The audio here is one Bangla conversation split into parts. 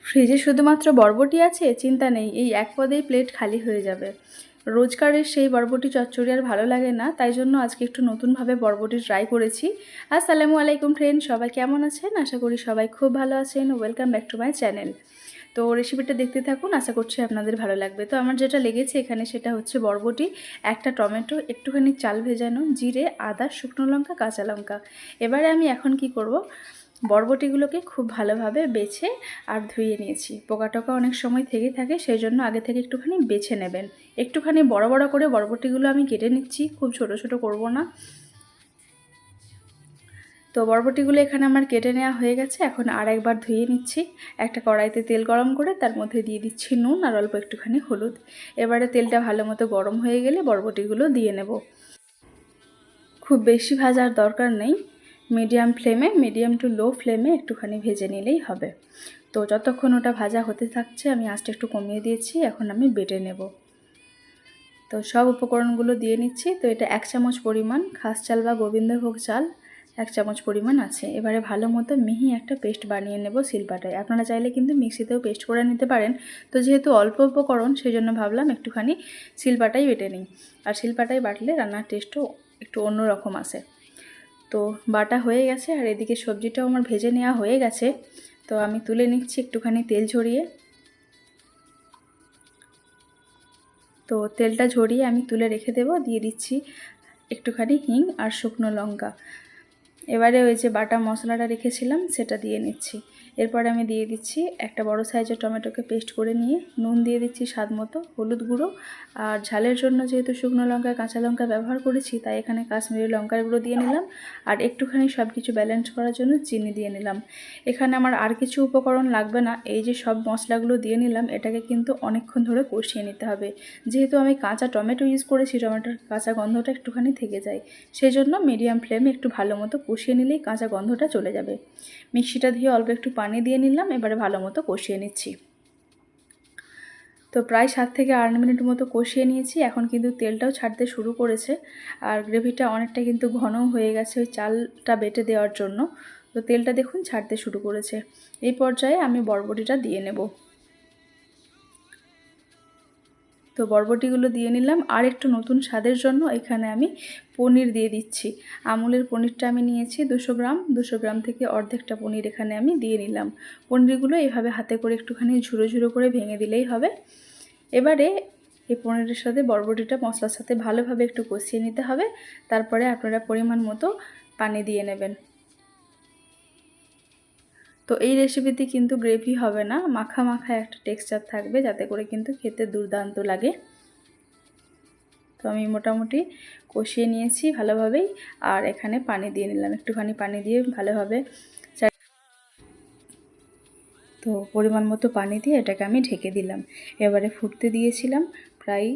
ফ্রিজে শুধুমাত্র বরবটি আছে, চিন্তা নেই, এই এক পদেই প্লেট খালি হয়ে যাবে। রোজকারের সেই বরবটি চচ্চড়ি আর ভালো লাগে না, তাই জন্য আজকে একটু নতুনভাবে বরবটি ট্রাই করেছি। আসসালামু আলাইকুম ফ্রেন্ড, সবাই কেমন আছেন? আশা করি সবাই খুব ভালো আছেন। Welcome back to my channel. তো রেসিপিটা দেখতে থাকুন, আশা করছি আপনাদের ভালো লাগবে। তো আমার যেটা লেগেছে এখানে সেটা হচ্ছে বরবটি, একটা টমেটো, একটুখানি চাল ভেজানো, জিরে, আদা, শুকনো লঙ্কা, কাঁচা লঙ্কা। এবারে আমি এখন কি করব, বরবটিগুলোকে খুব ভালোভাবে বেছে আর ধুয়ে নিয়েছি। পোকা টোকা অনেক সময় থেকে থাকে, সেই জন্য আগে থেকে একটুখানি বেছে নেবেন। একটুখানি বড় বড় করে বরবটিগুলো আমি কেটে নিচ্ছি, খুব ছোট ছোট করব না। তো বরবটিগুলো এখানে আমার কেটে নেওয়া হয়ে গেছে। এখন আর একবার ধুয়ে নিচ্ছি। একটা কড়াইতে তেল গরম করে তার মধ্যে দিয়ে দিচ্ছি নুন আর অল্প একটুখানি হলুদ। এবারে তেলটা ভালো মতো গরম হয়ে গেলে বরবটিগুলো দিয়ে নেব। খুব বেশি ভাজার দরকার নেই, মিডিয়াম টু লো ফ্লেমে একটুখানি ভেজে নিলেই হবে। তো যতক্ষণ ওটা ভাজা হতে থাকছে আমি আঁচটা একটু কমিয়ে দিয়েছি। এখন আমি বেটে নেব। তো সব উপকরণগুলো দিয়ে নিচ্ছি। তো এটা 1 চামচ পরিমাণ খাস চাল বা গোবিন্দভোগ চাল 1 চামচ পরিমাণ আছে। এবারে ভালো মতো মিহি একটা পেস্ট বানিয়ে নেব শিলপাটায়। আপনারা চাইলে কিন্তু মিক্সিতেও পেস্ট করে নিতে পারেন। তো যেহেতু অল্প উপকরণ, সেই জন্য ভাবলাম একটুখানি শিলপাটাই বেটে নিই। আর শিলপাটায় বাটলে রান্নার টেস্টও একটু অন্যরকম আসে। তো বাটা হয়ে গেছে আর এদিকে সবজিটাও আমার ভেজে নেওয়া হয়ে গেছে। তো আমি তুলে নিচ্ছি একটুখানি তেল ঝরিয়ে। তো তেলটা ঝরিয়ে আমি তুলে রেখে দেব। দিয়ে দিচ্ছি একটুখানি হিং আর শুকনো লঙ্কা। এবারে ওই যে বাটা মশলাটা রেখেছিলাম সেটা দিয়ে নিচ্ছি। এরপরে আমি দিয়ে দিচ্ছি একটা বড় সাইজের টমেটোকে পেস্ট করে নিয়ে, নুন দিয়ে দিচ্ছি স্বাদ মতো, হলুদ গুঁড়ো, আর ঝালের জন্য যেহেতু শুকনো লঙ্কা কাঁচা লঙ্কা ব্যবহার করেছি তাই এখানে কাশ্মীরি লঙ্কার গুঁড়ো দিয়ে নিলাম। আর একটুখানি সব কিছু ব্যালেন্স করার জন্য চিনি দিয়ে নিলাম। এখানে আমার আর কিছু উপকরণ লাগবে না। এই যে সব মশলাগুলো দিয়ে নিলাম, এটাকে কিন্তু অনেকক্ষণ ধরে কষিয়ে নিতে হবে। যেহেতু আমি কাঁচা টমেটো ইউজ করেছি, টমেটোর কাঁচা গন্ধটা একটুখানি থেকে যায়, সেই জন্য মিডিয়াম ফ্লেমে একটু ভালো মতো কষিয়ে নিলেই কাঁচা গন্ধটা চলে যাবে। মিক্সিটা দিয়ে অল্প একটু পানি দিয়ে নিলাম। এবারে ভালো মতো কষিয়ে নিচ্ছি। তো প্রায় 7 থেকে 8 মিনিট মতো কষিয়ে নিয়েছি। এখন কিন্তু তেলটাও ছাড়তে শুরু করেছে আর গ্রেভিটা অনেকটা কিন্তু ঘনও হয়ে গেছে ওই চালটা বেটে দেওয়ার জন্য। তো তেলটা দেখুন ছাড়তে শুরু করেছে। এই পর্যায়ে আমি বরবটিটা দিয়ে নেব। তো বরবটিগুলো দিয়ে নিলাম। আর একটু নতুন স্বাদের জন্য এখানে আমি পনির দিয়ে দিচ্ছি। আমুলের পনিরটা আমি নিয়েছি 200 গ্রাম। 200 গ্রাম থেকে অর্ধেকটা পনির এখানে আমি দিয়ে নিলাম। পনিরগুলো এভাবে হাতে করে একটুখানি ঝুরো ঝুরো করে ভেঙে দিলেই হবে। এবারে এই পনিরের সাথে বরবটিটা মশলার সাথে ভালোভাবে একটু কষিয়ে নিতে হবে। তারপরে আপনারা পরিমাণ মতো পানি দিয়ে নেবেন। তো এই রেসিপিতে কিন্তু গ্রেভি হবে না, মাখা মাখা একটা টেক্সচার থাকবে, যাতে করে কিন্তু খেতে দুর্দান্ত লাগে। তো আমি মোটামুটি কষিয়ে নিয়েছি ভালোভাবেই। আর এখানে পানি দিয়ে নিলাম, একটুখানি পানি দিয়ে ভালোভাবে, তো পরিমাণ মতো পানি দিয়ে এটাকে আমি ঢেকে দিলাম। এবারে ফুটতে দিয়েছিলাম প্রায়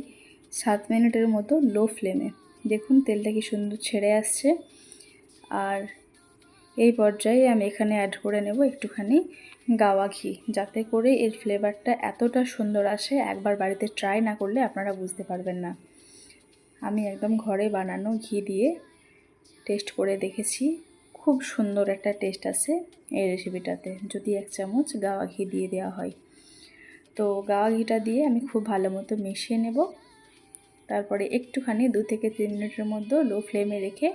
7 মিনিটের মতো লো ফ্লেমে। দেখুন তেলটা কি সুন্দর ছেড়ে আসছে। আর এই পর্যায়ে আমি এখানে অ্যাড করে নেব একটুখানি গাওয়া ঘি, যাতে করে এর ফ্লেভারটা এতটা সুন্দর আসে, একবার বাড়িতে ট্রাই না করলে আপনারা বুঝতে পারবেন না। আমি একদম ঘরে বানানো ঘি দিয়ে টেস্ট করে দেখেছি, খুব সুন্দর একটা টেস্ট আসে এই রেসিপিটাতে যদি 1 চামচ গাওয়া ঘি দিয়ে দেওয়া হয়। তো গাওয়া ঘিটা দিয়ে আমি খুব ভালো মতো মিশিয়ে নেব। তারপরে একটুখানি 2 থেকে 3 মিনিটের মধ্যে লো ফ্লেমে রেখে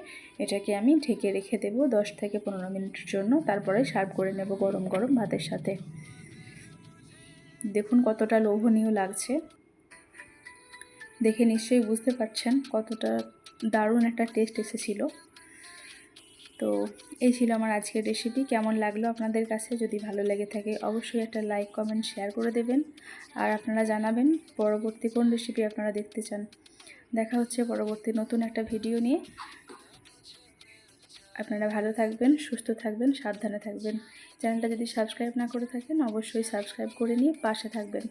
এটাকে আমি ঢেকে রেখে দেব 10 থেকে 15 মিনিটের জন্য। তারপরে সার্ভ করে নেব গরম গরম ভাতের সাথে। দেখুন কতটা লোভনীয় লাগছে, দেখে নিশ্চয়ই বুঝতে পারছেন কতটা দারুণ একটা টেস্ট এসেছিল। তো এই ছিল আমার আজকের রেসিপি। কেমন লাগলো আপনাদের কাছে? যদি ভালো লেগে থাকে অবশ্যই একটা লাইক কমেন্ট শেয়ার করে দেবেন। আর আপনারা জানাবেন পরবর্তী কোন রেসিপি আপনারা দেখতে চান। দেখা হচ্ছে পরবর্তী নতুন একটা ভিডিও নিয়ে। আপনারা ভালো থাকবেন, সুস্থ থাকবেন, সাবধানে থাকবেন। চ্যানেলটা যদি সাবস্ক্রাইব না করে থাকেন অবশ্যই সাবস্ক্রাইব করে নিয়ে পাশে থাকবেন।